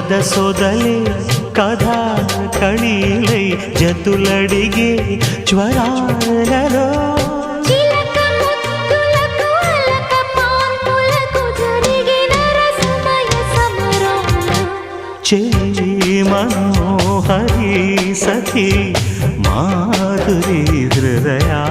సొదలే కథా కళీలై జతులడిగే జ్వరాలలో చిలక ముద్దులకు అలక పాన్పులకు జరిగిన రసమయ సమరాలు చెలి మనోహరి సఖి మాధురి హృదయా